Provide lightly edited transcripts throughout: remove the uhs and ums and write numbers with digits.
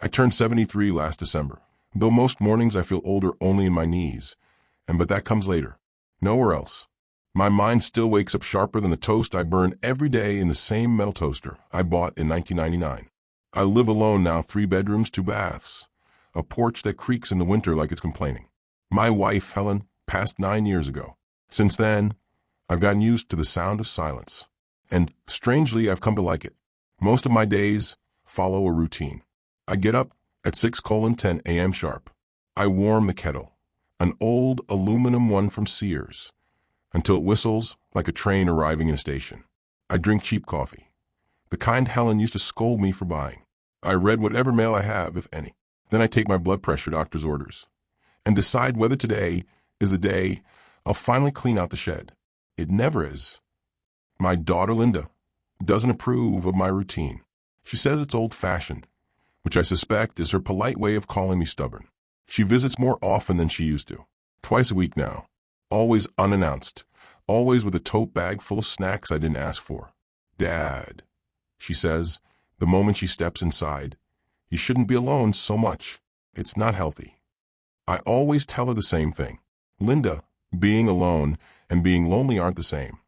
I turned 73 last December, though most mornings I feel older only in my knees, but that comes later. Nowhere else. My mind still wakes up sharper than the toast I burn every day in the same metal toaster I bought in 1999. I live alone now, 3 bedrooms, 2 baths, a porch that creaks in the winter like it's complaining. My wife, Helen, passed 9 years ago. Since then, I've gotten used to the sound of silence. And strangely, I've come to like it. Most of my days follow a routine. I get up at 6:10 a.m. sharp. I warm the kettle, an old aluminum one from Sears, until it whistles like a train arriving in a station. I drink cheap coffee, the kind Helen used to scold me for buying. I read whatever mail I have, if any. Then I take my blood pressure doctor's orders and decide whether today is the day I'll finally clean out the shed. It never is. My daughter, Linda, doesn't approve of my routine. She says it's old-fashioned, which I suspect is her polite way of calling me stubborn. She visits more often than she used to, twice a week now, always unannounced, always with a tote bag full of snacks I didn't ask for. "Dad," she says, the moment she steps inside, "you shouldn't be alone so much. It's not healthy." I always tell her the same thing. Linda, being alone and being lonely aren't the same.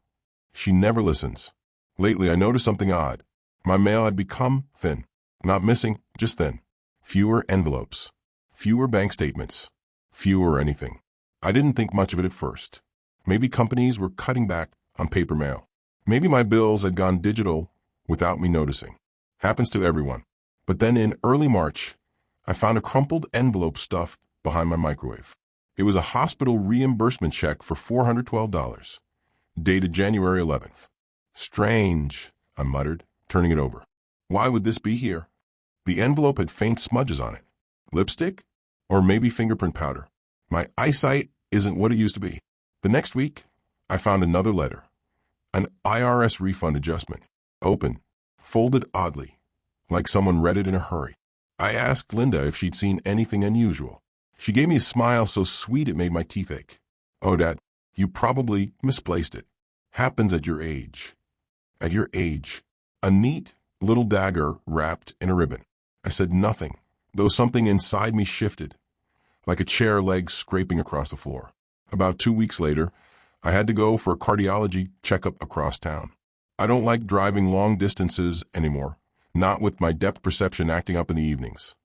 She never listens. Lately, I noticed something odd. My mail had become thin. Not missing, just thin. Fewer envelopes. Fewer bank statements. Fewer anything. I didn't think much of it at first. Maybe companies were cutting back on paper mail. Maybe my bills had gone digital without me noticing. Happens to everyone. But then in early March, I found a crumpled envelope stuffed behind my microwave. It was a hospital reimbursement check for $412, dated January 11th. "Strange," I muttered, turning it over. "Why would this be here?" The envelope had faint smudges on it. Lipstick? Or maybe fingerprint powder. My eyesight isn't what it used to be. The next week, I found another letter. An IRS refund adjustment. Open. Folded oddly, like someone read it in a hurry. I asked Linda if she'd seen anything unusual. She gave me a smile so sweet it made my teeth ache. "Oh, Dad, you probably misplaced it. Happens at your age." At your age. A neat little dagger wrapped in a ribbon. I said nothing, though something inside me shifted, like a chair leg scraping across the floor. About 2 weeks later, I had to go for a cardiology checkup across town. I don't like driving long distances anymore, not with my depth perception acting up in the evenings.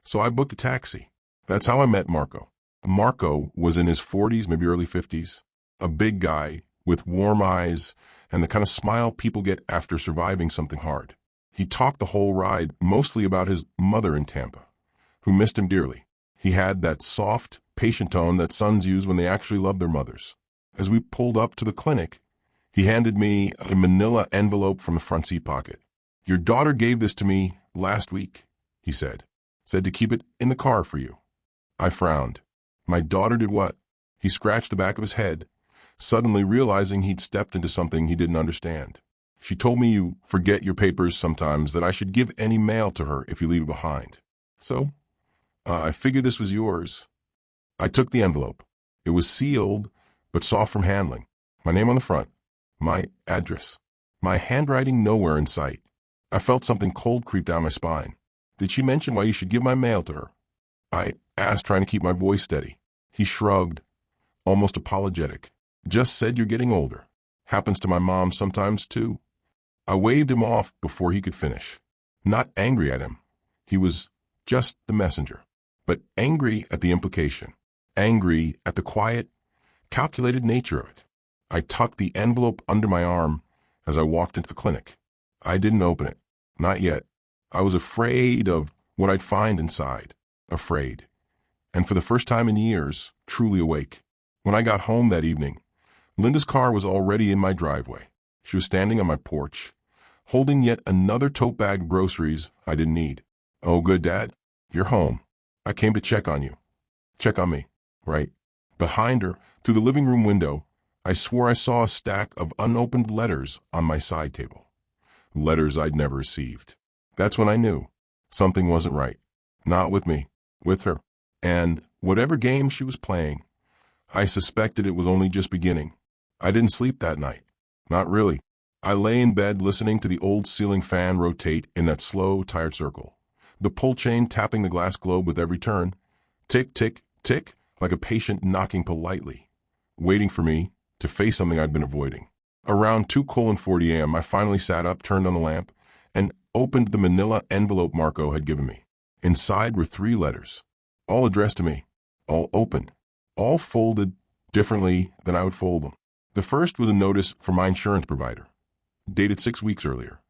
So I booked a taxi. That's how I met Marco. Marco was in his 40s, maybe early 50s, a big guy with warm eyes and the kind of smile people get after surviving something hard. He talked the whole ride mostly about his mother in Tampa, who missed him dearly. He had that soft, patient tone that sons use when they actually love their mothers. As we pulled up to the clinic, he handed me a manila envelope from the front seat pocket. "Your daughter gave this to me last week," he said. "Said to keep it in the car for you." I frowned. My daughter did what? He scratched the back of his head, suddenly realizing he'd stepped into something he didn't understand. "She told me you forget your papers sometimes, that I should give any mail to her if you leave it behind. So, I figured this was yours." I took the envelope. It was sealed, but soft from handling. My name on the front. My address. My handwriting nowhere in sight. I felt something cold creep down my spine. "Did she mention why you should give my mail to her?" I asked, trying to keep my voice steady. He shrugged, almost apologetic. "Just said you're getting older. Happens to my mom sometimes, too." I waved him off before he could finish. Not angry at him. He was just the messenger. But angry at the implication. Angry at the quiet, calculated nature of it. I tucked the envelope under my arm as I walked into the clinic. I didn't open it. Not yet. I was afraid of what I'd find inside. Afraid. And for the first time in years, truly awake. When I got home that evening, Linda's car was already in my driveway. She was standing on my porch, holding yet another tote bag of groceries I didn't need. "Oh, good, Dad. You're home. I came to check on you." Check on me, right? Behind her, through the living room window, I swore I saw a stack of unopened letters on my side table. Letters I'd never received. That's when I knew something wasn't right. Not with me, with her. And whatever game she was playing, I suspected it was only just beginning. I didn't sleep that night. Not really. I lay in bed listening to the old ceiling fan rotate in that slow, tired circle. the pull chain tapping the glass globe with every turn. Tick, tick, tick, like a patient knocking politely, waiting for me to face something I'd been avoiding. Around 2:40 a.m., I finally sat up, turned on the lamp, and opened the manila envelope Marco had given me. Inside were 3 letters, all addressed to me, all opened, all folded differently than I would fold them. The first was a notice from my insurance provider, dated 6 weeks earlier,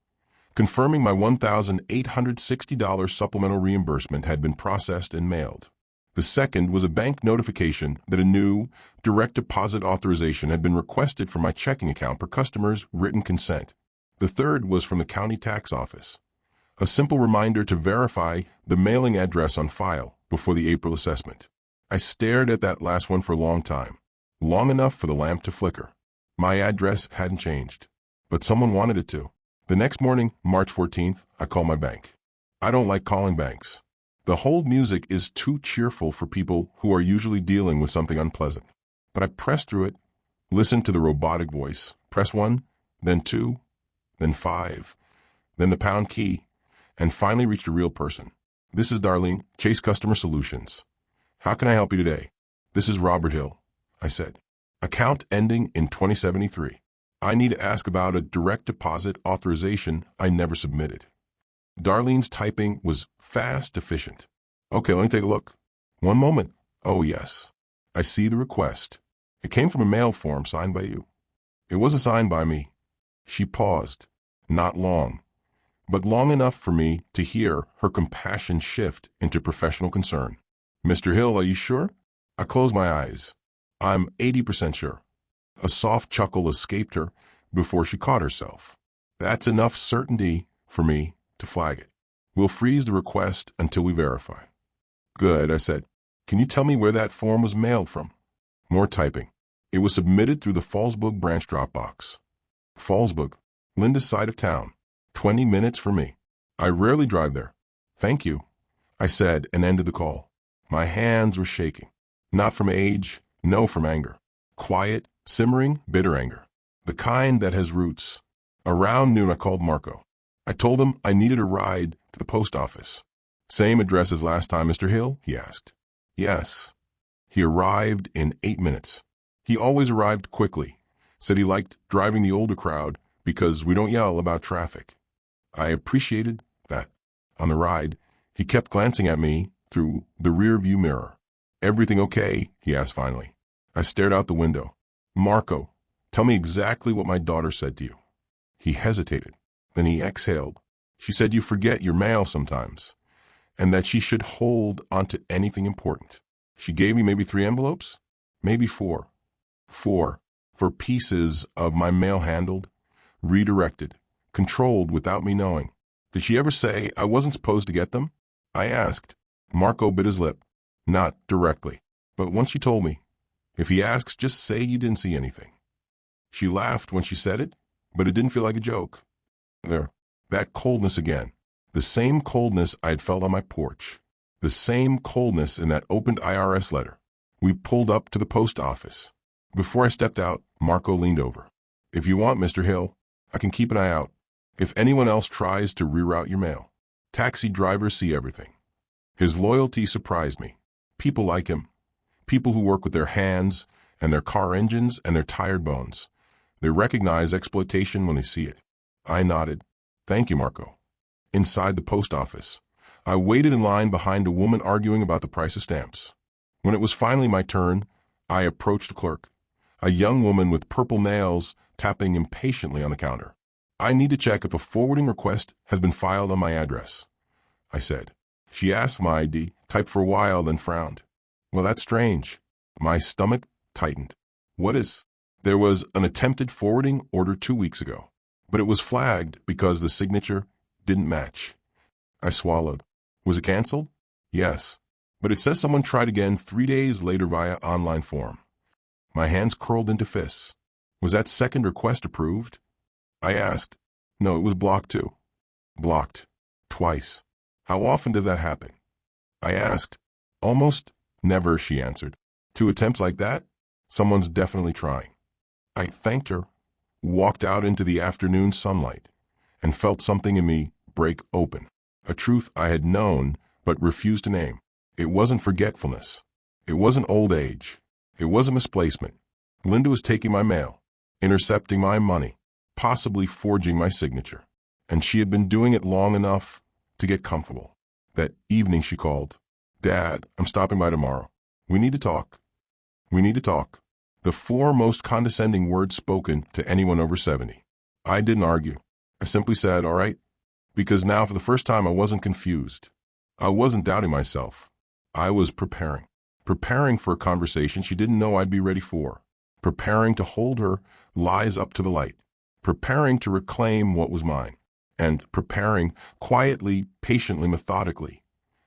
confirming my $1,860 supplemental reimbursement had been processed and mailed. The second was a bank notification that a new direct deposit authorization had been requested for my checking account per customer's written consent. The third was from the county tax office, a simple reminder to verify the mailing address on file before the April assessment. I stared at that last one for a long time, long enough for the lamp to flicker. My address hadn't changed, but someone wanted it to. The next morning, March 14th, I called my bank. I don't like calling banks. The hold music is too cheerful for people who are usually dealing with something unpleasant. But I pressed through it, listened to the robotic voice, press 1, then 2, then 5, then the pound key, and finally reached a real person. This is Darlene, Chase Customer Solutions. How can I help you today? This is Robert Hill, I said. Account ending in 2073. I need to ask about a direct deposit authorization I never submitted. Darlene's typing was fast, efficient. Okay, let me take a look. One moment. Oh, yes. I see the request. It came from a mail form signed by you. It wasn't signed by me. She paused. Not long, but long enough for me to hear her compassion shift into professional concern. Mr. Hill, are you sure? I closed my eyes. I'm 80% sure. A soft chuckle escaped her before she caught herself. That's enough certainty for me to flag it. We'll freeze the request until we verify. Good, I said. Can you tell me where that form was mailed from? More typing. It was submitted through the Fallsburg branch drop box. Fallsburg, Linda's side of town. 20 minutes for me. I rarely drive there. Thank you, I said and ended the call. My hands were shaking. Not from age, no, from anger. Quiet, simmering, bitter anger. The kind that has roots. Around noon, I called Marco. I told him I needed a ride to the post office. Same address as last time, Mr. Hill? He asked. Yes. He arrived in 8 minutes. He always arrived quickly. Said he liked driving the older crowd because we don't yell about traffic. I appreciated that. On the ride, he kept glancing at me through the rear view mirror. Everything okay? He asked finally. I stared out the window. Marco, tell me exactly what my daughter said to you. He hesitated. Then he exhaled. She said you forget your mail sometimes, and that she should hold onto anything important. She gave me maybe 3 envelopes, maybe 4. 4 for pieces of my mail handled, redirected, controlled without me knowing. Did she ever say I wasn't supposed to get them? I asked. Marco bit his lip. Not directly, but once she told me. If he asks, just say you didn't see anything. She laughed when she said it, but it didn't feel like a joke. There, that coldness again. The same coldness I had felt on my porch. The same coldness in that opened IRS letter. We pulled up to the post office. Before I stepped out, Marco leaned over. If you want, Mr. Hill, I can keep an eye out. If anyone else tries to reroute your mail. Taxi drivers see everything. His loyalty surprised me. People like him. People who work with their hands and their car engines and their tired bones. They recognize exploitation when they see it. I nodded. Thank you, Marco. Inside the post office, I waited in line behind a woman arguing about the price of stamps. When it was finally my turn, I approached a clerk, a young woman with purple nails tapping impatiently on the counter. I need to check if a forwarding request has been filed on my address, I said. She asked for my ID, typed for a while, then frowned. Well, that's strange. My stomach tightened. What is? There was an attempted forwarding order 2 weeks ago, but it was flagged because the signature didn't match. I swallowed. Was it canceled? Yes, but it says someone tried again 3 days later via online form. My hands curled into fists. Was that second request approved? I asked. No, it was blocked too. Blocked. Twice. How often did that happen? I asked. Almost never, she answered. 2 attempts like that? Someone's definitely trying. I thanked her, walked out into the afternoon sunlight, and felt something in me break open. a truth I had known but refused to name. It wasn't forgetfulness. It wasn't old age. It wasn't misplacement. Linda was taking my mail, intercepting my money, possibly forging my signature. And she had been doing it long enough to get comfortable. That evening she called. "Dad, I'm stopping by tomorrow. We need to talk. We need to talk." The four most condescending words spoken to anyone over 70. I didn't argue. I simply said, "All right," because now for the first time I wasn't confused. I wasn't doubting myself. I was preparing. Preparing for a conversation she didn't know I'd be ready for. Preparing to hold her lies up to the light. Preparing to reclaim what was mine. And preparing quietly, patiently, methodically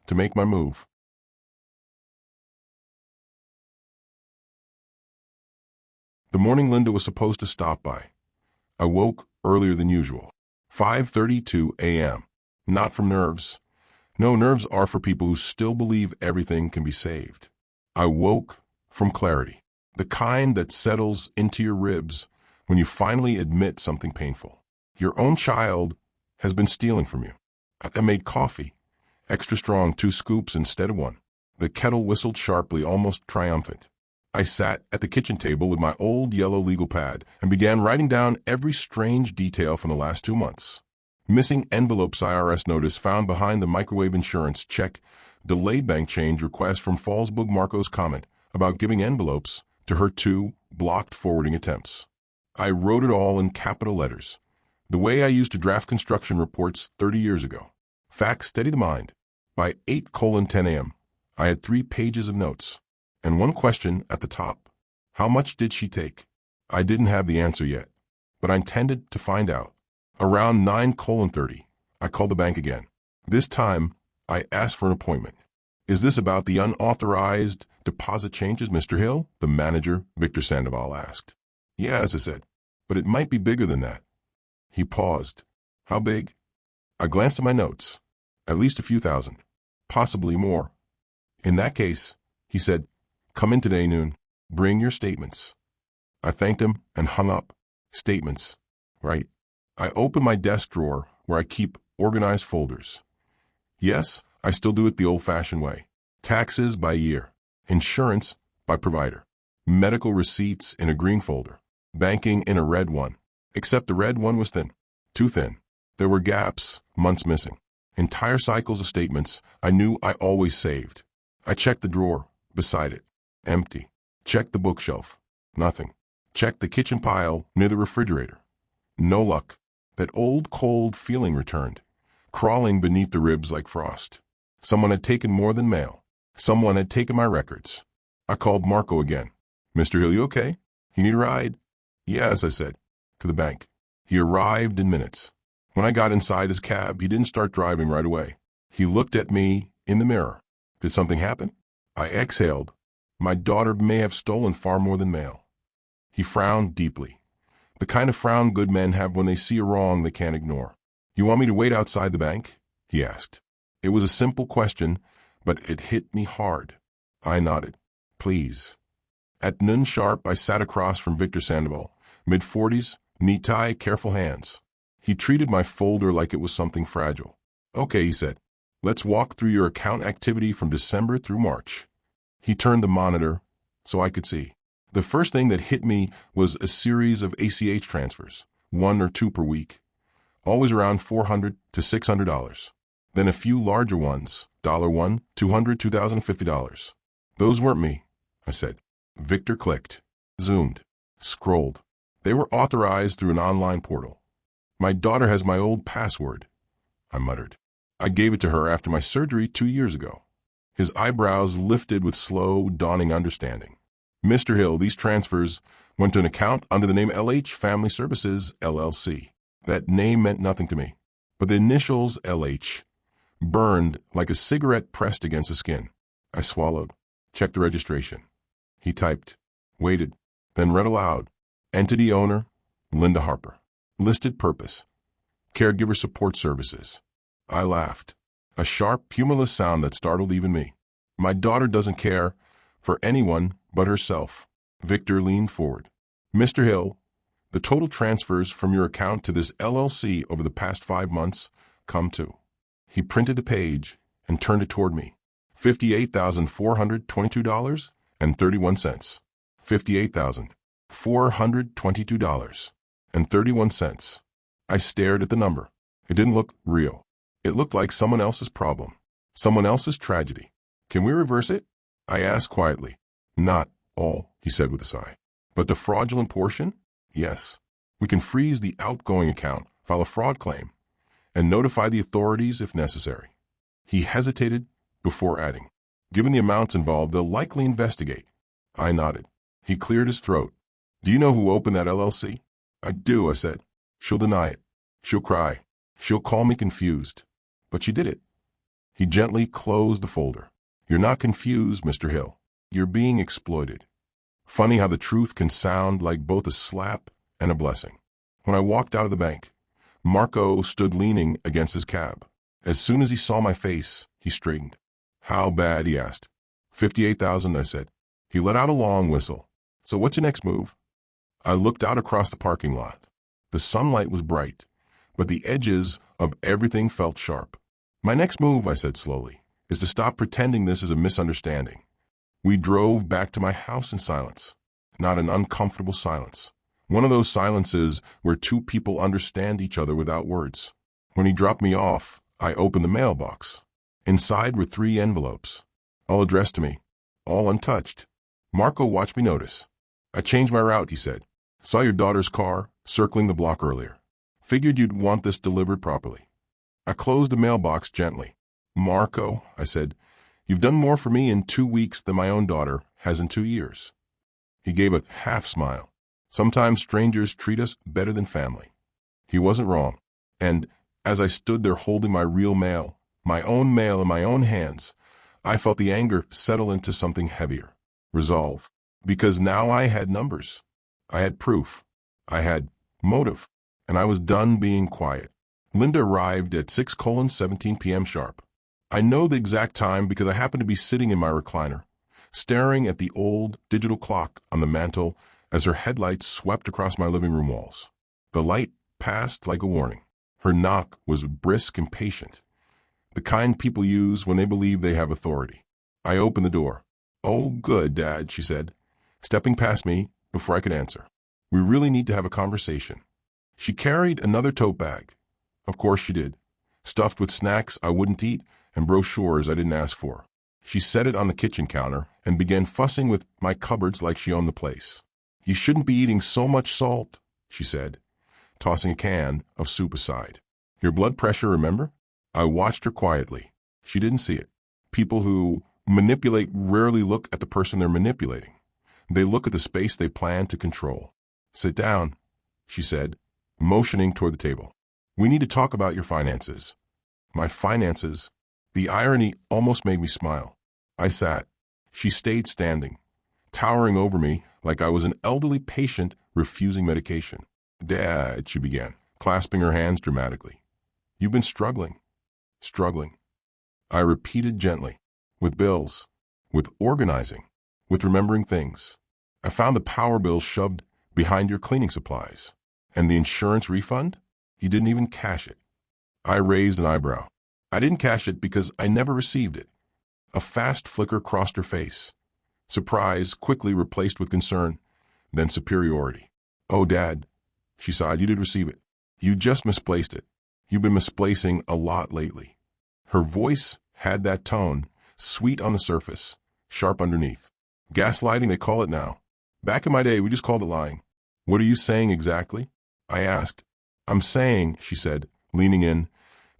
to make my move. The morning Linda was supposed to stop by. I woke earlier than usual. 5:32 a.m. Not from nerves. No, nerves are for people who still believe everything can be saved. I woke from clarity. The kind that settles into your ribs when you finally admit something painful. Your own child has been stealing from you. I made coffee. Extra strong, 2 scoops instead of 1. The kettle whistled sharply, almost triumphant. I sat at the kitchen table with my old yellow legal pad and began writing down every strange detail from the last 2 months. Missing envelopes IRS notice found behind the microwave insurance check, delayed bank change request from Fallsburg Marco's comment about giving envelopes to her 2 blocked forwarding attempts. I wrote it all in capital letters, the way I used to draft construction reports 30 years ago. Facts steady the mind. By 8:10 a.m., I had 3 pages of notes. And 1 question at the top. How much did she take? I didn't have the answer yet, but I intended to find out. Around 9:30, I called the bank again. This time, I asked for an appointment. "Is this about the unauthorized deposit changes, Mr. Hill?" the manager, Victor Sandoval, asked. "Yes," I said, "but it might be bigger than that." He paused. "How big?" I glanced at my notes. "At least a few thousand, possibly more." "In that case," he said, "come in today noon. Bring your statements." I thanked him and hung up. Statements. Right. I opened my desk drawer where I keep organized folders. Yes, I still do it the old-fashioned way. Taxes by year. Insurance by provider. Medical receipts in a green folder. Banking in a red one. Except the red one was thin. Too thin. There were gaps, months missing. Entire cycles of statements I knew I always saved. I checked the drawer beside it. Empty. Checked the bookshelf. Nothing. Checked the kitchen pile near the refrigerator. No luck. That old cold feeling returned, crawling beneath the ribs like frost. Someone had taken more than mail. Someone had taken my records. I called Marco again. "Mr. Hill, you okay? You need a ride?" "Yes," I said. "To the bank." He arrived in minutes. When I got inside his cab, he didn't start driving right away. He looked at me in the mirror. Did something happen? I exhaled. My daughter may have stolen far more than mail. He frowned deeply. The kind of frown good men have when they see a wrong they can't ignore. "You want me to wait outside the bank?" he asked. It was a simple question, but it hit me hard. I nodded. "Please." At noon sharp, I sat across from Victor Sandoval, mid-40s, neat tie, careful hands. He treated my folder like it was something fragile. "Okay," he said. "Let's walk through your account activity from December through March." He turned the monitor so I could see. The first thing that hit me was a series of ACH transfers, 1 or 2 per week, always around $400 to $600. Then a few larger ones, $1, $200, $2,050. "Those weren't me," I said. Victor clicked, zoomed, scrolled. They were authorized through an online portal. "My daughter has my old password," I muttered. "I gave it to her after my surgery 2 years ago." His eyebrows lifted with slow, dawning understanding. "Mr. Hill, these transfers went to an account under the name LH Family Services, LLC. That name meant nothing to me, but the initials LH burned like a cigarette pressed against the skin. I swallowed, checked the registration. He typed, waited, then read aloud. Entity owner, Linda Harper. Listed purpose, caregiver support services. I laughed, a sharp, humorless sound that startled even me. "My daughter doesn't care for anyone but herself." Victor leaned forward. "Mr. Hill, the total transfers from your account to this LLC over the past 5 months come to He printed the page and turned it toward me. $58,422.31. $58,422.31. I stared at the number. It didn't look real. It looked like someone else's problem, someone else's tragedy. Can we reverse it? I asked quietly. Not all, he said with a sigh. But the fraudulent portion? Yes. We can freeze the outgoing account, file a fraud claim, and notify the authorities if necessary. He hesitated before adding, given the amounts involved, they'll likely investigate. I nodded. He cleared his throat. Do you know who opened that LLC? I do, I said. She'll deny it. She'll cry. She'll call me confused. But she did it. He gently closed the folder. You're not confused, Mr. Hill. You're being exploited. Funny how the truth can sound like both a slap and a blessing. When I walked out of the bank, Marco stood leaning against his cab. As soon as he saw my face, he straightened. How bad, he asked. 58,000, I said. He let out a long whistle. So what's your next move? I looked out across the parking lot. The sunlight was bright, but the edges of everything felt sharp. My next move, I said slowly, is to stop pretending this is a misunderstanding. We drove back to my house in silence, not an uncomfortable silence. One of those silences where two people understand each other without words. When he dropped me off, I opened the mailbox. Inside were 3 envelopes, all addressed to me, all untouched. Marco watched me notice. I changed my route, he said. Saw your daughter's car circling the block earlier. Figured you'd want this delivered properly. I closed the mailbox gently. Marco, I said, you've done more for me in 2 weeks than my own daughter has in 2 years. He gave a half smile. Sometimes strangers treat us better than family. He wasn't wrong. And as I stood there holding my real mail, my own mail in my own hands, I felt the anger settle into something heavier. Resolve. Because now I had numbers. I had proof. I had motive. And I was done being quiet. Linda arrived at 6:17 p.m. sharp. I know the exact time because I happened to be sitting in my recliner, staring at the old digital clock on the mantel as her headlights swept across my living room walls. The light passed like a warning. Her knock was brisk and patient, the kind people use when they believe they have authority. I opened the door. Oh, good, Dad, she said, stepping past me before I could answer. We really need to have a conversation. She carried another tote bag. Of course she did, stuffed with snacks I wouldn't eat and brochures I didn't ask for. She set it on the kitchen counter and began fussing with my cupboards like she owned the place. You shouldn't be eating so much salt, she said, tossing a can of soup aside. Your blood pressure, remember? I watched her quietly. She didn't see it. People who manipulate rarely look at the person they're manipulating. They look at the space they plan to control. Sit down, she said, motioning toward the table. We need to talk about your finances. My finances. The irony almost made me smile. I sat. She stayed standing, towering over me like I was an elderly patient refusing medication. Dad, she began, clasping her hands dramatically. You've been struggling. Struggling. I repeated gently. With bills. With organizing. With remembering things. I found the power bill shoved behind your cleaning supplies. And the insurance refund? You didn't even cash it. I raised an eyebrow. I didn't cash it because I never received it. A fast flicker crossed her face. Surprise quickly replaced with concern, then superiority. Oh, Dad, she sighed, you did receive it. You just misplaced it. You've been misplacing a lot lately. Her voice had that tone, sweet on the surface, sharp underneath. Gaslighting, they call it now. Back in my day, we just called it lying. What are you saying exactly? I asked. I'm saying, she said, leaning in,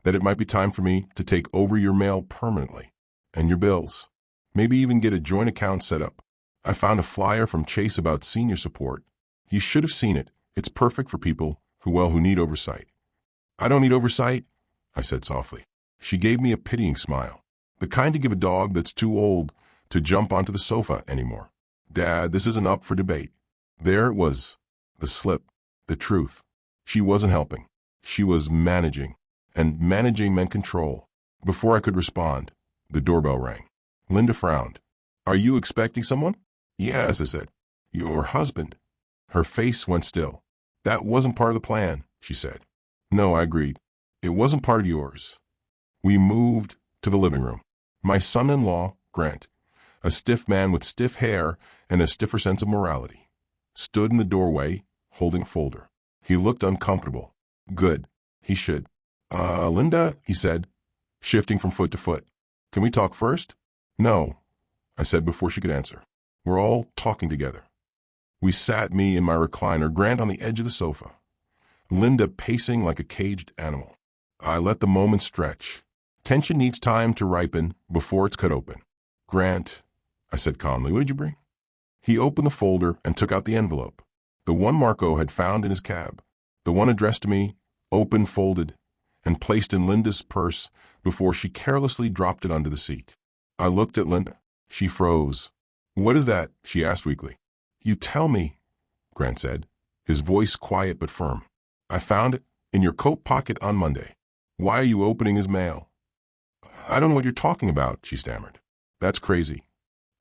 that it might be time for me to take over your mail permanently. And your bills. Maybe even get a joint account set up. I found a flyer from Chase about senior support. You should have seen it. It's perfect for people who need oversight. I don't need oversight, I said softly. She gave me a pitying smile. The kind to give a dog that's too old to jump onto the sofa anymore. Dad, this isn't up for debate. There it was. The slip. The truth. She wasn't helping. She was managing. And managing meant control. Before I could respond, the doorbell rang. Linda frowned. Are you expecting someone? Yes, I said. Your husband. Her face went still. That wasn't part of the plan, she said. No, I agreed. It wasn't part of yours. We moved to the living room. My son-in-law, Grant, a stiff man with stiff hair and a stiffer sense of morality, stood in the doorway, holding a folder. He looked uncomfortable. Good. He should. Linda, he said, shifting from foot to foot. Can we talk first? No, I said before she could answer. We're all talking together. We sat, me in my recliner, Grant on the edge of the sofa, Linda pacing like a caged animal. I let the moment stretch. Tension needs time to ripen before it's cut open. Grant, I said calmly, what did you bring? He opened the folder and took out the envelope. The one Marco had found in his cab. The one addressed to me, open, folded, and placed in Linda's purse before she carelessly dropped it under the seat. I looked at Linda. She froze. What is that? She asked weakly. You tell me, Grant said, his voice quiet but firm. I found it in your coat pocket on Monday. Why are you opening his mail? I don't know what you're talking about, she stammered. That's crazy.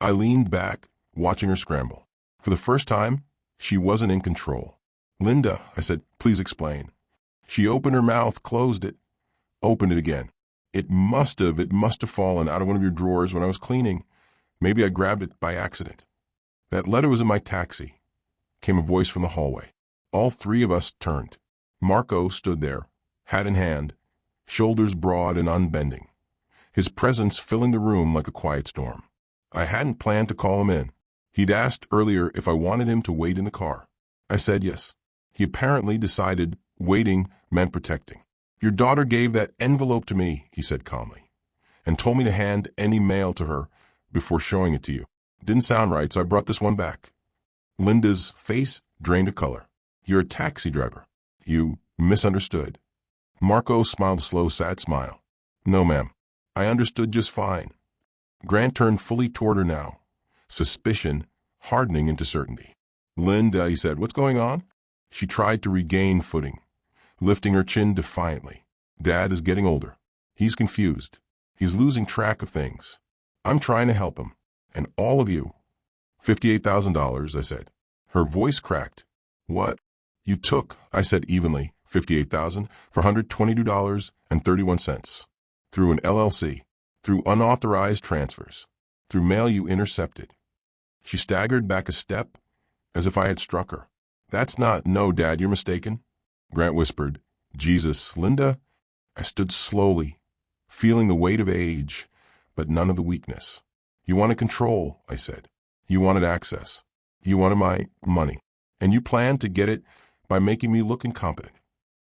I leaned back, watching her scramble. For the first time, she wasn't in control. Linda, I said, please explain. She opened her mouth, closed it, opened it again. It must have fallen out of one of your drawers when I was cleaning. Maybe I grabbed it by accident. That letter was in my taxi, came a voice from the hallway. All three of us turned. Marco stood there, hat in hand, shoulders broad and unbending, his presence filling the room like a quiet storm. I hadn't planned to call him in. He'd asked earlier if I wanted him to wait in the car. I said yes. He apparently decided waiting meant protecting. Your daughter gave that envelope to me, he said calmly, and told me to hand any mail to her before showing it to you. Didn't sound right, so I brought this one back. Linda's face drained of color. You're a taxi driver. You misunderstood. Marco smiled a slow, sad smile. No, ma'am. I understood just fine. Grant turned fully toward her now, suspicion hardening into certainty. Linda, he said, what's going on? She tried to regain footing, lifting her chin defiantly. Dad is getting older. He's confused. He's losing track of things. I'm trying to help him. And all of you. $58,000, I said. Her voice cracked. What? You took, I said evenly, $58,000 for $122.31. Through an LLC. Through unauthorized transfers. Through mail you intercepted. She staggered back a step, as if I had struck her. That's not, no, Dad, you're mistaken. Grant whispered, Jesus, Linda. I stood slowly, feeling the weight of age, but none of the weakness. You wanted control, I said. You wanted access. You wanted my money. And you planned to get it by making me look incompetent.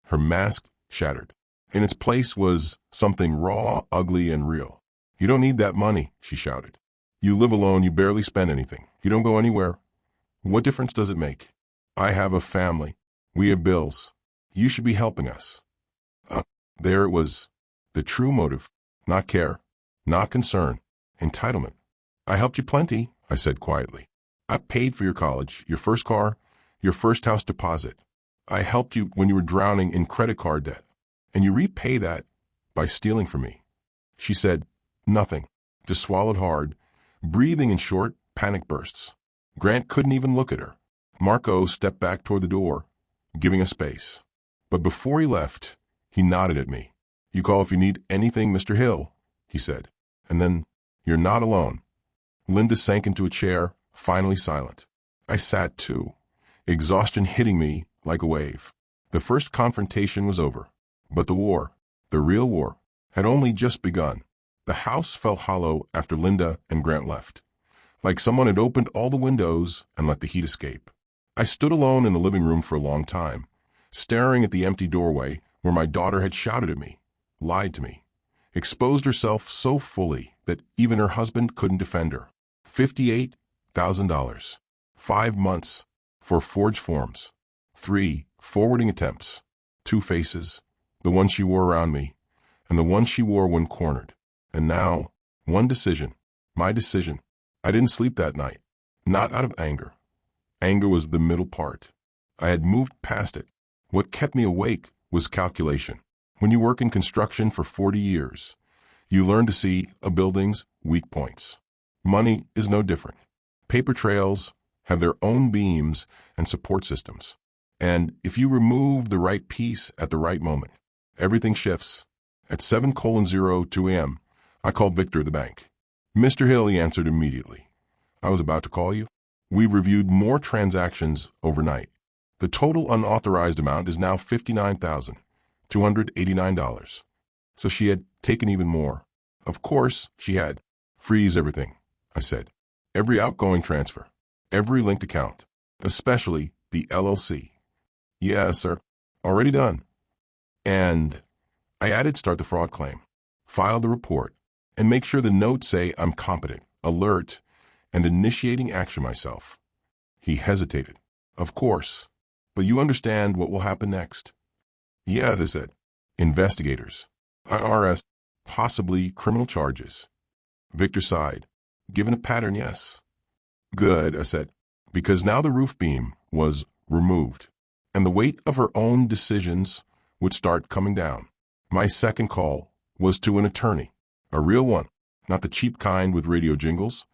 Her mask shattered. In its place was something raw, ugly, and real. You don't need that money, she shouted. You live alone, you barely spend anything. You don't go anywhere. What difference does it make? I have a family. We have bills. You should be helping us. There it was. The true motive. Not care. Not concern. Entitlement. I helped you plenty, I said quietly. I paid for your college, your first car, your first house deposit. I helped you when you were drowning in credit card debt. And you repay that by stealing from me. She said nothing, just swallowed hard, breathing in short, panic bursts. Grant couldn't even look at her. Marco stepped back toward the door, giving us space. But before he left, he nodded at me. You call if you need anything, Mr. Hill, he said. And then, you're not alone. Linda sank into a chair, finally silent. I sat too, exhaustion hitting me like a wave. The first confrontation was over. But the war, the real war, had only just begun. The house felt hollow after Linda and Grant left, like someone had opened all the windows and let the heat escape. I stood alone in the living room for a long time, staring at the empty doorway where my daughter had shouted at me, lied to me, exposed herself so fully that even her husband couldn't defend her. $58,000. 5 months for forged forms. 3 forwarding attempts. 2 faces. The one she wore around me, and the one she wore when cornered. And now, one decision. My decision. I didn't sleep that night. Not out of anger. Anger was the middle part. I had moved past it. What kept me awake was calculation. When you work in construction for 40 years, you learn to see a building's weak points. Money is no different. Paper trails have their own beams and support systems. And if you remove the right piece at the right moment, everything shifts. At 7:02 a.m., I called Victor at the bank. Mr. Hill, he answered immediately. I was about to call you. We reviewed more transactions overnight. The total unauthorized amount is now $59,289. So she had taken even more. Of course, she had. Freeze everything, I said. Every outgoing transfer. Every linked account. Especially the LLC. Yes, sir. Already done. And I added start the fraud claim. File the report. And make sure the notes say I'm competent, alert, and initiating action myself. He hesitated. Of course. But you understand what will happen next. Yeah, they said. Investigators. IRS. Possibly criminal charges. Victor sighed. Given a pattern, yes. Good, I said, because now the roof beam was removed, and the weight of her own decisions would start coming down. My second call was to an attorney, a real one, not the cheap kind with radio jingles,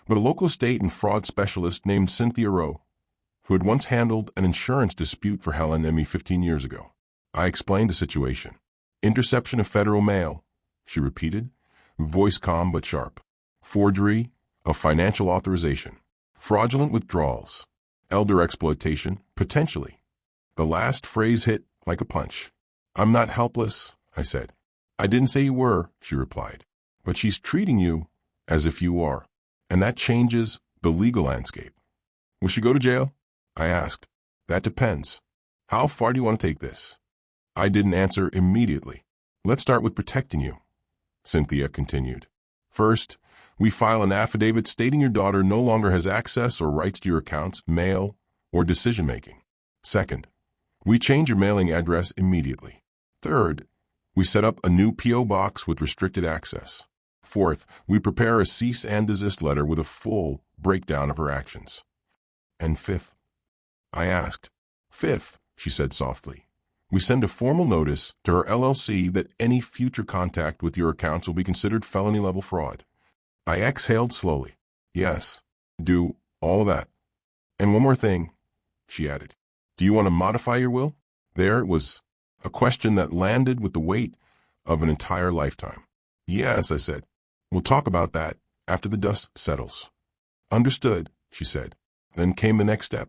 but a local estate and fraud specialist named Cynthia Rowe, who had once handled an insurance dispute for Helen and me 15 years ago. I explained the situation. Interception of federal mail, she repeated, voice calm but sharp. Forgery of financial authorization. Fraudulent withdrawals. Elder exploitation, potentially. The last phrase hit like a punch. I'm not helpless, I said. I didn't say you were, she replied. But she's treating you as if you are. And that changes the legal landscape. Will she go to jail? I asked. That depends. How far do you want to take this? I didn't answer immediately. Let's start with protecting you, Cynthia continued. First, we file an affidavit stating your daughter no longer has access or rights to your accounts, mail, or decision-making. Second, we change your mailing address immediately. Third, we set up a new P.O. box with restricted access. Fourth, we prepare a cease and desist letter with a full breakdown of her actions. And fifth, I asked. Fifth, she said softly, we send a formal notice to her LLC that any future contact with your accounts will be considered felony-level fraud. I exhaled slowly. Yes, do all of that. And one more thing, she added. Do you want to modify your will? There it was, a question that landed with the weight of an entire lifetime. Yes, I said. We'll talk about that after the dust settles. Understood, she said. Then came the next step.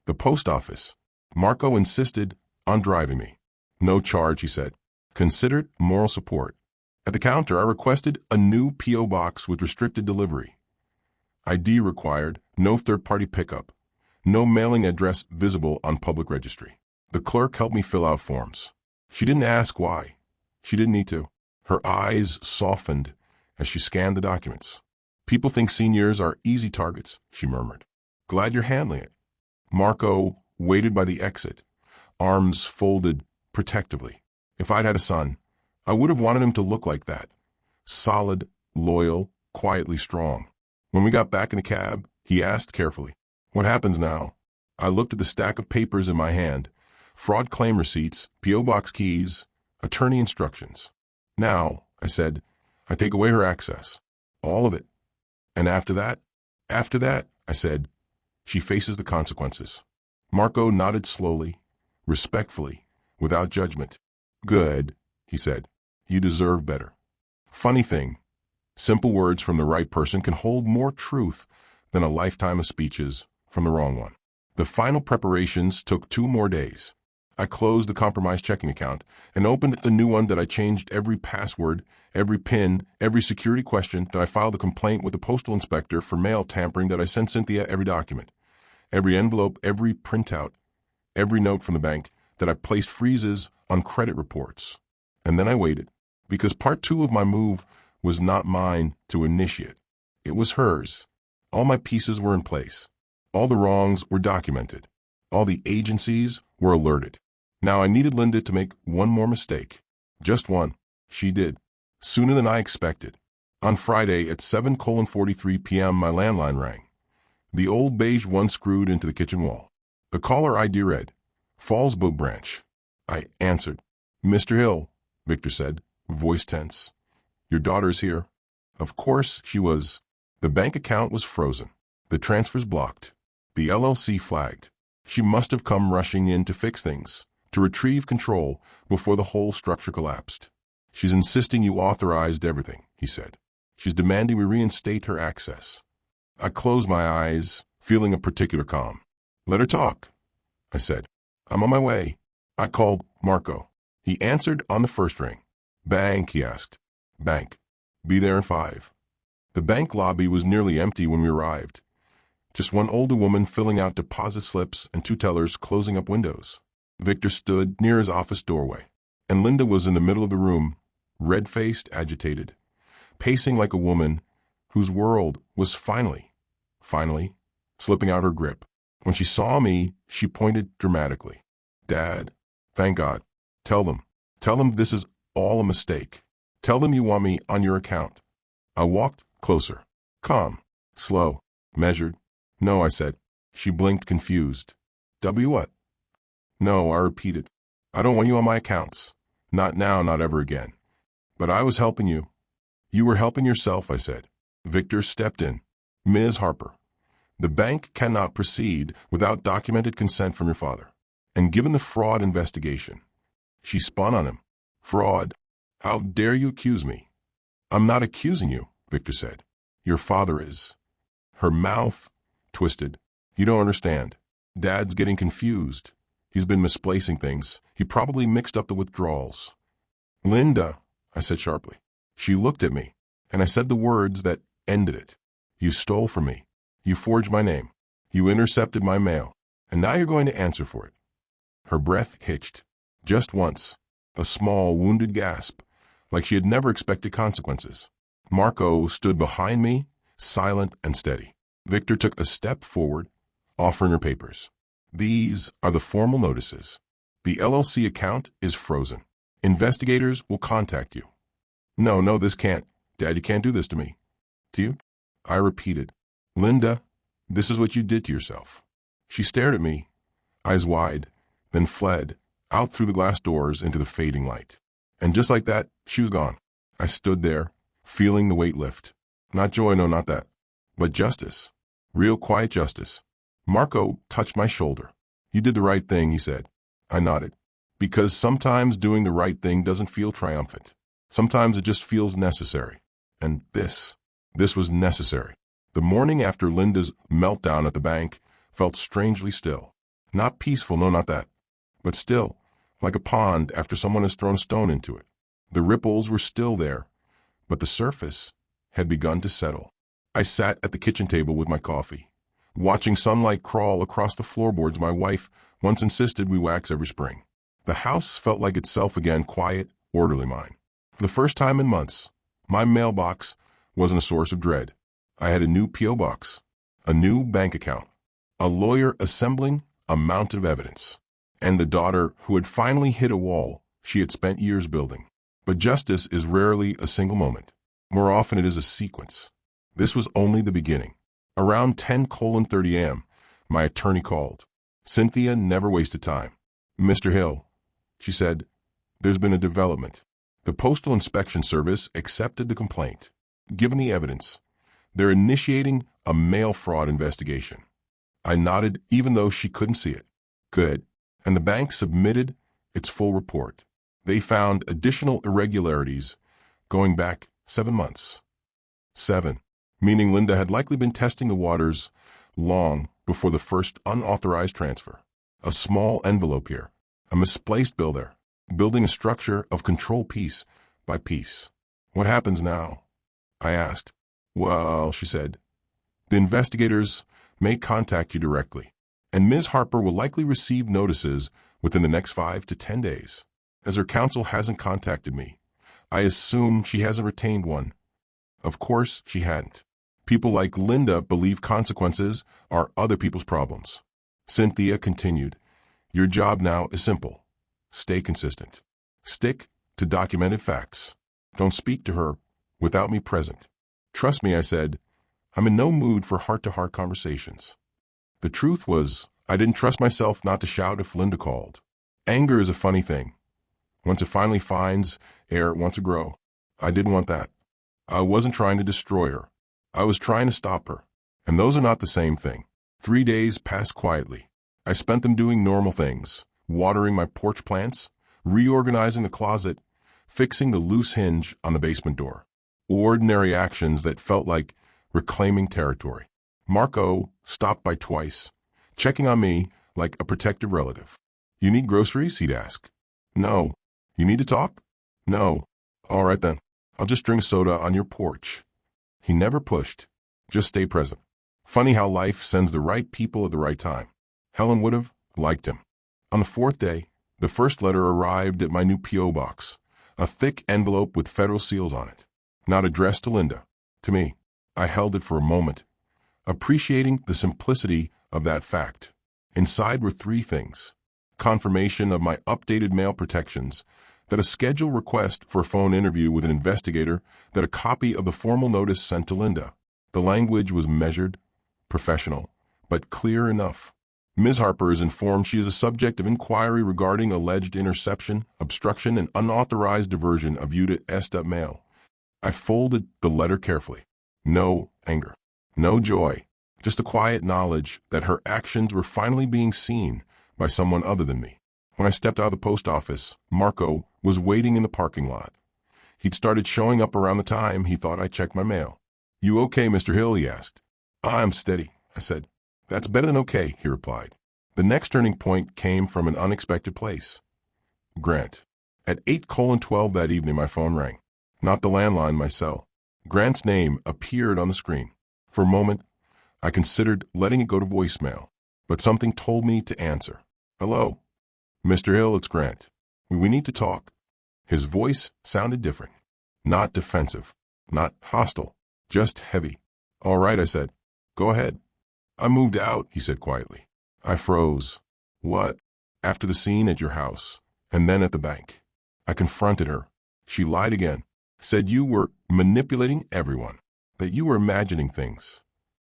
The post office. Marco insisted on driving me. No charge, he said. Considered moral support. At the counter, I requested a new P.O. box with restricted delivery. ID required, no third-party pickup, no mailing address visible on public registry. The clerk helped me fill out forms. She didn't ask why. She didn't need to. Her eyes softened as she scanned the documents. People think seniors are easy targets, she murmured. Glad you're handling it. Marco waited by the exit, arms folded protectively. If I'd had a son, I would have wanted him to look like that. Solid, loyal, quietly strong. When we got back in the cab, he asked carefully, What happens now? I looked at the stack of papers in my hand, fraud claim receipts, P.O. box keys, attorney instructions. Now, I said, I take away her access. All of it. And after that, I said, she faces the consequences. Marco nodded slowly, respectfully, without judgment. Good, he said. You deserve better. Funny thing, simple words from the right person can hold more truth than a lifetime of speeches from the wrong one. The final preparations took 2 more days. I closed the compromised checking account and opened a new one that I changed every password, every PIN, every security question, that I filed a complaint with the postal inspector for mail tampering, that I sent Cynthia every document, every envelope, every printout, every note from the bank, that I placed freezes on credit reports. And then I waited, because part 2 of my move was not mine to initiate. It was hers. All my pieces were in place. All the wrongs were documented. All the agencies were alerted. Now I needed Linda to make one more mistake. Just one. She did. Sooner than I expected. On Friday at 7:43 p.m. my landline rang. The old beige one screwed into the kitchen wall. The caller ID read, Fallsbrook Branch. I answered. Mr. Hill, Victor said, voice tense. Your daughter's here. Of course she was. The bank account was frozen. The transfers blocked. The LLC flagged. She must have come rushing in to fix things, to retrieve control before the whole structure collapsed. She's insisting you authorized everything, he said. She's demanding we reinstate her access. I closed my eyes, feeling a particular calm. Let her talk, I said. I'm on my way. I called Marco. He answered on the first ring. Bank, he asked. Bank. Be there in 5. The bank lobby was nearly empty when we arrived. Just one older woman filling out deposit slips and 2 tellers closing up windows. Victor stood near his office doorway, and Linda was in the middle of the room, red-faced, agitated, pacing like a woman whose world was finally, slipping out her grip. When she saw me, she pointed dramatically. Dad, thank God. Tell them this is all a mistake. Tell them you want me on your account. I walked closer, calm, slow, measured. No, I said. She blinked, confused. W what? No, I repeated. I don't want you on my accounts. Not now, not ever again. But I was helping you. You were helping yourself, I said. Victor stepped in. Ms. Harper, the bank cannot proceed without documented consent from your father. And given the fraud investigation, she spun on him. Fraud? How dare you accuse me? I'm not accusing you, Victor said. Your father is. Her mouth twisted. You don't understand. Dad's getting confused. He's been misplacing things. He probably mixed up the withdrawals. Linda, I said sharply. She looked at me, and I said the words that ended it. You stole from me. You forged my name. You intercepted my mail. And now you're going to answer for it. Her breath hitched. Just once. A small, wounded gasp, like she had never expected consequences. Marco stood behind me, silent and steady. Victor took a step forward, offering her papers. These are the formal notices. The LLC account is frozen. Investigators will contact you. No, this can't. Dad, you can't do this to me. To you? I repeated. Linda, this is what you did to yourself. She stared at me, eyes wide, then fled, out through the glass doors into the fading light. And just like that, she was gone. I stood there, feeling the weight lift. Not joy, no, not that. But justice. Real quiet justice. Marco touched my shoulder. You did the right thing, he said. I nodded. Because sometimes doing the right thing doesn't feel triumphant. Sometimes it just feels necessary. And this was necessary. The morning after Linda's meltdown at the bank felt strangely still. Not peaceful, no, not that. But still, like a pond after someone has thrown a stone into it. The ripples were still there, but the surface had begun to settle. I sat at the kitchen table with my coffee, watching sunlight crawl across the floorboards my wife once insisted we wax every spring. The house felt like itself again, quiet, orderly mine. For the first time in months, my mailbox wasn't a source of dread. I had a new P.O. box, a new bank account, a lawyer assembling a mountain of evidence, and a daughter who had finally hit a wall she had spent years building. But justice is rarely a single moment. More often it is a sequence. This was only the beginning. Around 10:30 a.m., my attorney called. Cynthia never wasted time. Mr. Hill, she said, there's been a development. The Postal Inspection Service accepted the complaint. Given the evidence, they're initiating a mail fraud investigation. I nodded even though she couldn't see it. Good. And the bank submitted its full report. They found additional irregularities going back 7 months. 7, meaning Linda had likely been testing the waters long before the first unauthorized transfer. A small envelope here, a misplaced bill there, building a structure of control piece by piece. What happens now? I asked. Well, she said, the investigators may contact you directly, and Ms. Harper will likely receive notices within the next 5 to 10 days. As her counsel hasn't contacted me, I assume she hasn't retained one. Of course, she hadn't. People like Linda believe consequences are other people's problems. Cynthia continued, your job now is simple. Stay consistent. Stick to documented facts. Don't speak to her without me present. Trust me, I said, I'm in no mood for heart-to-heart conversations. The truth was, I didn't trust myself not to shout if Linda called. Anger is a funny thing. Once it finally finds air, it wants to grow. I didn't want that. I wasn't trying to destroy her. I was trying to stop her. And those are not the same thing. 3 days passed quietly. I spent them doing normal things, watering my porch plants, reorganizing the closet, fixing the loose hinge on the basement door. Ordinary actions that felt like reclaiming territory. Marco stopped by twice, checking on me like a protective relative. You need groceries? He'd ask. No. You need to talk? No. All right then. I'll just drink soda on your porch. He never pushed. Just stay present. Funny how life sends the right people at the right time. Helen would have liked him. On the fourth day, the first letter arrived at my new P.O. box, a thick envelope with federal seals on it. Not addressed to Linda, to me. I held it for a moment, appreciating the simplicity of that fact. Inside were three things: confirmation of my updated mail protections, that a scheduled request for a phone interview with an investigator, that a copy of the formal notice sent to Linda. The language was measured, professional, but clear enough. Ms. Harper is informed she is a subject of inquiry regarding alleged interception, obstruction, and unauthorized diversion of Unit S.Mail. I folded the letter carefully. No anger, no joy, just a quiet knowledge that her actions were finally being seen by someone other than me. When I stepped out of the post office, Marco was waiting in the parking lot. He'd started showing up around the time he thought I checked my mail. You okay, Mr. Hill? He asked. I'm steady, I said. That's better than okay, he replied. The next turning point came from an unexpected place. Grant. At 8:12 that evening, my phone rang. Not the landline, my cell. Grant's name appeared on the screen. For a moment, I considered letting it go to voicemail, but something told me to answer. Hello. Mr. Hill, it's Grant. We need to talk. His voice sounded different. Not defensive, not hostile, just heavy. All right, I said. Go ahead. I moved out, he said quietly. I froze. What? After the scene at your house, and then at the bank. I confronted her. She lied again. Said you were manipulating everyone, that you were imagining things.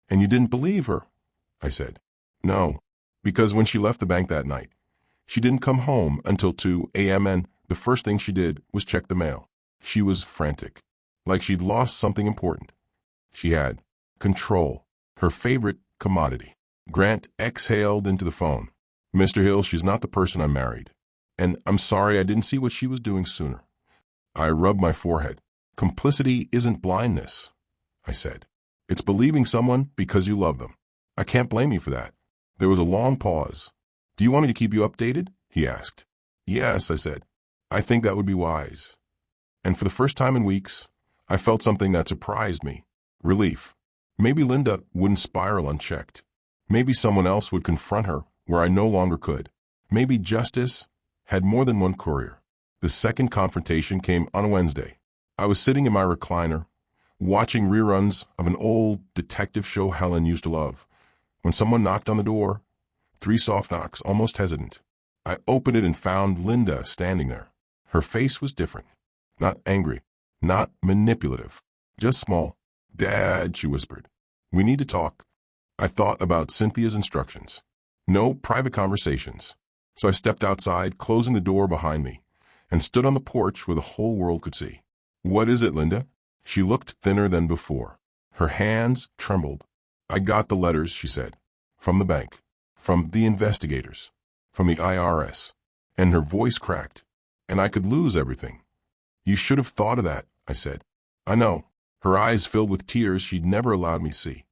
And you didn't believe her, I said. No, because when she left the bank that night, she didn't come home until 2 a.m. and the first thing she did was check the mail. She was frantic, like she'd lost something important. She had control, her favorite commodity. Grant exhaled into the phone. Mr. Hill, she's not the person I married. And I'm sorry I didn't see what she was doing sooner. I rubbed my forehead. Complicity isn't blindness, I said. It's believing someone because you love them. I can't blame you for that. There was a long pause. Do you want me to keep you updated? He asked. Yes, I said. I think that would be wise. And for the first time in weeks, I felt something that surprised me. Relief. Maybe Linda wouldn't spiral unchecked. Maybe someone else would confront her where I no longer could. Maybe justice had more than one courier. The second confrontation came on a Wednesday. I was sitting in my recliner, watching reruns of an old detective show Helen used to love, when someone knocked on the door. 3 soft knocks, almost hesitant. I opened it and found Linda standing there. Her face was different. Not angry, not manipulative, just small. Dad, she whispered. We need to talk. I thought about Cynthia's instructions. No private conversations. So I stepped outside, closing the door behind me, and stood on the porch where the whole world could see. What is it, Linda? She looked thinner than before. Her hands trembled. I got the letters, she said. From the bank. From the investigators. From the IRS. And her voice cracked. And I could lose everything. You should have thought of that, I said. I know. Her eyes filled with tears she'd never allowed me to see.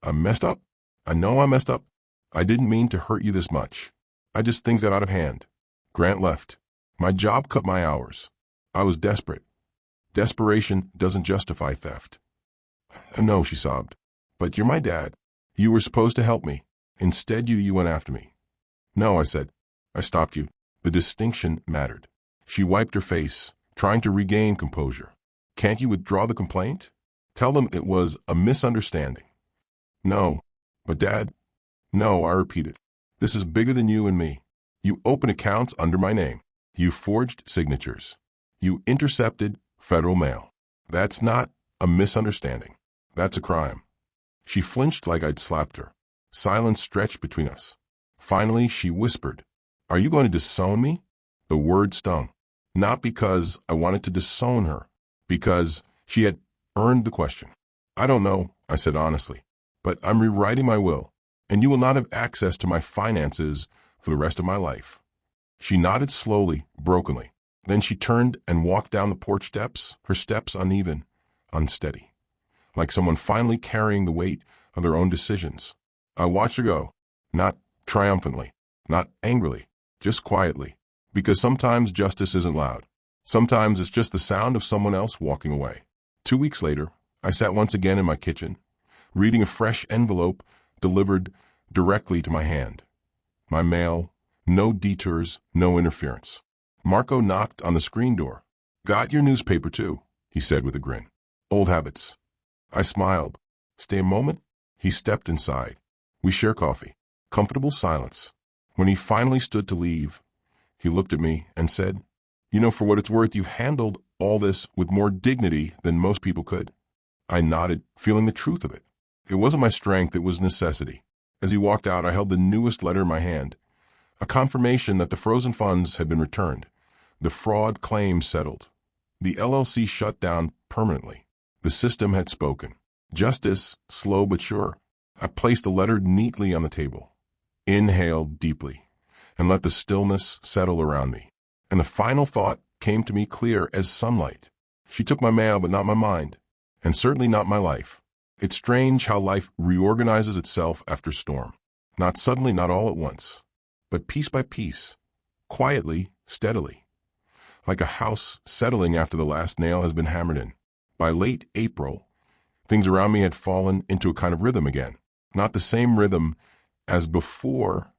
I messed up. I know I messed up. I didn't mean to hurt you this much. I just things got out of hand. Grant left. My job cut my hours. I was desperate. Desperation doesn't justify theft. No, she sobbed. But you're my dad. You were supposed to help me. Instead, you went after me. No, I said. I stopped you. The distinction mattered. She wiped her face, trying to regain composure. Can't you withdraw the complaint? Tell them it was a misunderstanding. No. But Dad? No, I repeated. This is bigger than you and me. You opened accounts under my name. You forged signatures. You intercepted federal mail. That's not a misunderstanding. That's a crime. She flinched like I'd slapped her. Silence stretched between us. Finally, she whispered, Are you going to disown me? The word stung. Not because I wanted to disown her, because she had earned the question. I don't know, I said honestly, but I'm rewriting my will, and you will not have access to my finances for the rest of my life. She nodded slowly, brokenly. Then she turned and walked down the porch steps, her steps uneven, unsteady, like someone finally carrying the weight of their own decisions. I watched her go, not triumphantly, not angrily, just quietly, because sometimes justice isn't loud. Sometimes it's just the sound of someone else walking away. 2 weeks later, I sat once again in my kitchen, reading a fresh envelope delivered directly to my hand. My mail, no detours, no interference. Marco knocked on the screen door. "Got your newspaper too," he said with a grin. "Old habits." I smiled. "Stay a moment?" He stepped inside. We share coffee. Comfortable silence. When he finally stood to leave, he looked at me and said, "You know, for what it's worth, you've handled all this with more dignity than most people could." I nodded, feeling the truth of it. It wasn't my strength, it was necessity. As he walked out, I held the newest letter in my hand, a confirmation that the frozen funds had been returned, the fraud claim settled, the LLC shut down permanently. The system had spoken. Justice, slow but sure. I placed the letter neatly on the table, inhaled deeply, and let the stillness settle around me. And the final thought came to me clear as sunlight. She took my mail, but not my mind, and certainly not my life. It's strange how life reorganizes itself after storm. Not suddenly, not all at once, but piece by piece, quietly, steadily, like a house settling after the last nail has been hammered in. By late April, things around me had fallen into a kind of rhythm again. Not the same rhythm as before.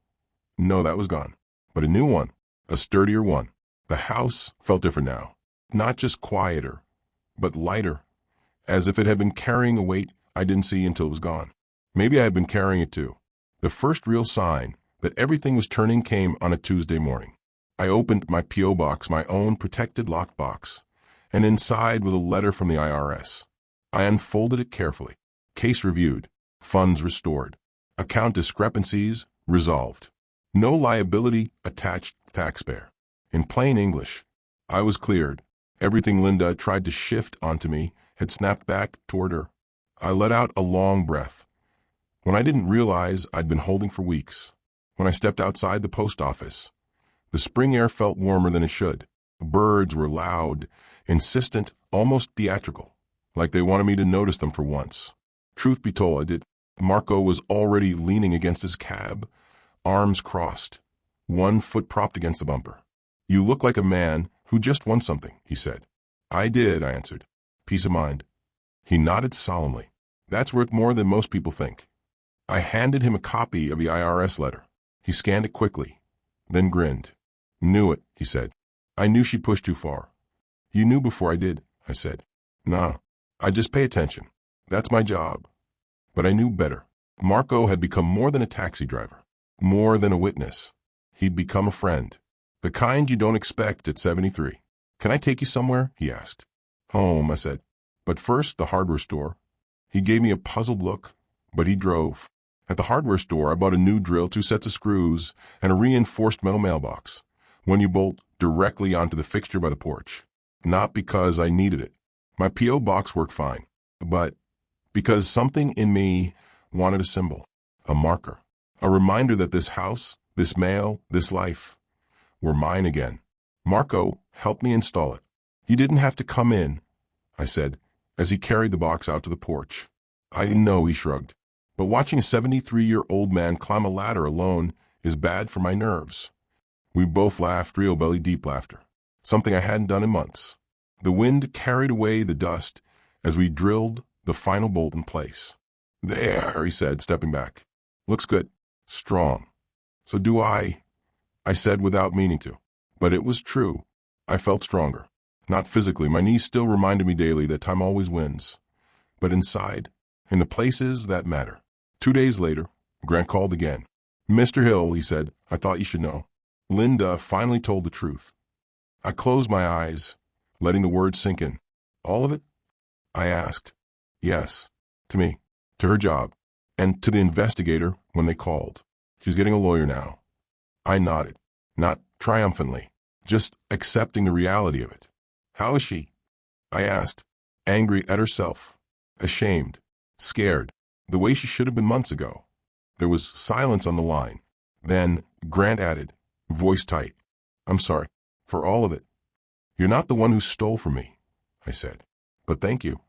No, that was gone. But a new one, a sturdier one. The house felt different now. Not just quieter, but lighter, as if it had been carrying a weight I didn't see until it was gone. Maybe I had been carrying it too. The first real sign that everything was turning came on a Tuesday morning. I opened my P.O. box, my own protected locked box, and inside was a letter from the IRS. I unfolded it carefully. Case reviewed. Funds restored. Account discrepancies resolved. No liability attached to taxpayer. In plain English, I was cleared. Everything Linda tried to shift onto me had snapped back toward her. I let out a long breath, when I didn't realize I'd been holding for weeks. When I stepped outside the post office, the spring air felt warmer than it should. Birds were loud, insistent, almost theatrical, like they wanted me to notice them for once. Truth be told, I did. Marco was already leaning against his cab, arms crossed, one foot propped against the bumper. "You look like a man who just won something," he said. "I did," I answered. "Peace of mind." He nodded solemnly. "That's worth more than most people think." I handed him a copy of the IRS letter. He scanned it quickly, then grinned. "Knew it," he said. "I knew she pushed too far." "You knew before I did," I said. "No, I just pay attention. That's my job." But I knew better. Marco had become more than a taxi driver, more than a witness. He'd become a friend, the kind you don't expect at 73. "Can I take you somewhere?" he asked. "Home," I said. "But first, the hardware store." He gave me a puzzled look, but he drove. At the hardware store, I bought a new drill, 2 sets of screws, and a reinforced metal mailbox, one you bolt directly onto the fixture by the porch. Not because I needed it. My P.O. box worked fine, but because something in me wanted a symbol, a marker, a reminder that this house, this mail, this life were mine again. Marco helped me install it. "You didn't have to come in," I said, as he carried the box out to the porch. "I know," he shrugged, "but watching a 73-year-old man climb a ladder alone is bad for my nerves." We both laughed, real belly-deep laughter, something I hadn't done in months. The wind carried away the dust as we drilled the final bolt in place. "There," he said, stepping back. "Looks good. Strong." "So do I," I said without meaning to. But it was true. I felt stronger. Not physically. My knees still reminded me daily that time always wins. But inside, in the places that matter. 2 days later, Grant called again. "Mr. Hill," he said, "I thought you should know. Linda finally told the truth." I closed my eyes, letting the words sink in. "All of it?" I asked. "Yes. To me. To her job. And to the investigator when they called. She's getting a lawyer now." I nodded. Not triumphantly, just accepting the reality of it. "How is she?" I asked, angry at herself, ashamed, scared, the way she should have been months ago. There was silence on the line. Then Grant added, voice tight, "I'm sorry for all of it." You're not the one who stole from me, I said. But thank you.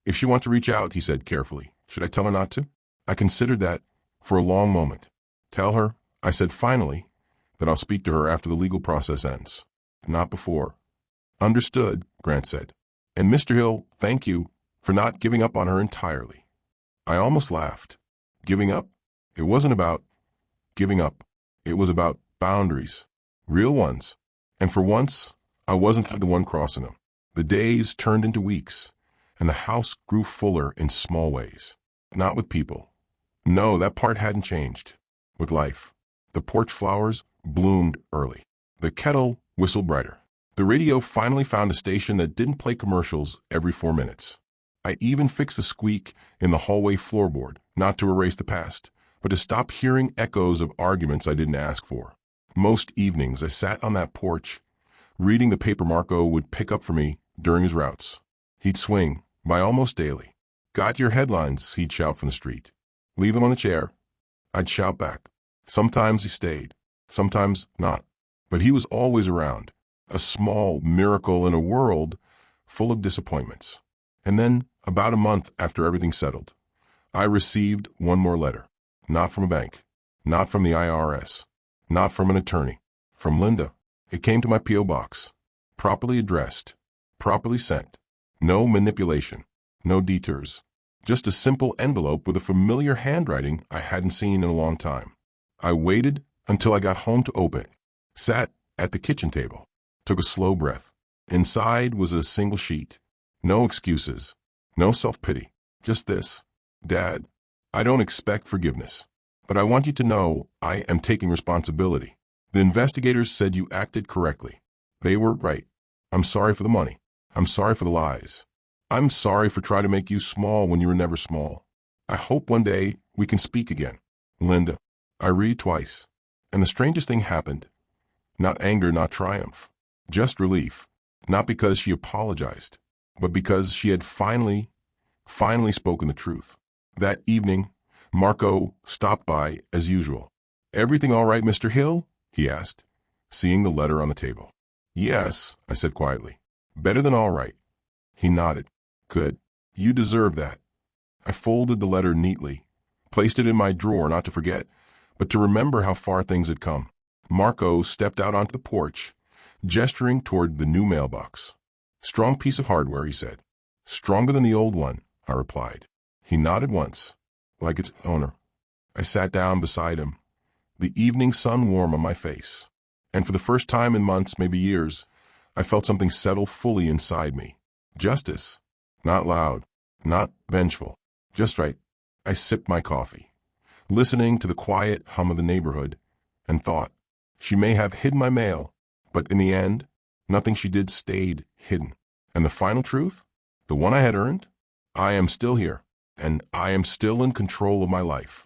If she wants to reach out, he said carefully. Should I tell her not to? I considered that for a long moment. Tell her, I said finally, that I'll speak to her after the legal process ends. Not before. Understood, Grant said. And Mr. Hill, thank you for not giving up on her entirely. I almost laughed. Giving up? It wasn't about giving up. It was about boundaries. Real ones. And for once, I wasn't the one crossing them. The days turned into weeks, and the house grew fuller in small ways. Not with people. No, that part hadn't changed. With life. The porch flowers bloomed early. The kettle whistled brighter. The radio finally found a station that didn't play commercials every 4 minutes. I even fixed the squeak in the hallway floorboard, not to erase the past, but to stop hearing echoes of arguments I didn't ask for. Most evenings I sat on that porch, reading the paper Marco would pick up for me during his routes. He'd swing by almost daily. Got your headlines, he'd shout from the street. Leave them on the chair. I'd shout back. Sometimes he stayed, sometimes not. But he was always around, a small miracle in a world full of disappointments. And then, about a month after everything settled, I received one more letter. Not from a bank, not from the IRS, not from an attorney, from Linda. It came to my P.O. box, properly addressed, properly sent. No manipulation, no detours, just a simple envelope with a familiar handwriting I hadn't seen in a long time. I waited until I got home to open it, sat at the kitchen table, took a slow breath. Inside was a single sheet. No excuses, no self-pity, just this. Dad, I don't expect forgiveness, but I want you to know I am taking responsibility. The investigators said you acted correctly. They were right. I'm sorry for the money. I'm sorry for the lies. I'm sorry for trying to make you small when you were never small. I hope one day we can speak again. Linda. I read twice, and the strangest thing happened. Not anger, not triumph. Just relief. Not because she apologized, but because she had finally spoken the truth. That evening, Marco stopped by as usual. Everything all right, Mr. Hill? He asked, seeing the letter on the table. Yes, I said quietly. Better than all right. He nodded. Good. You deserve that. I folded the letter neatly, placed it in my drawer not to forget, but to remember how far things had come. Marco stepped out onto the porch, gesturing toward the new mailbox. Strong piece of hardware, he said. Stronger than the old one, I replied. He nodded once, like its owner. I sat down beside him, the evening sun warm on my face. And for the first time in months, maybe years, I felt something settle fully inside me. Justice. Not loud, not vengeful, just right. I sipped my coffee, listening to the quiet hum of the neighborhood, and thought, she may have hidden my mail, but in the end, nothing she did stayed hidden. And the final truth, the one I had earned, I am still here, and I am still in control of my life.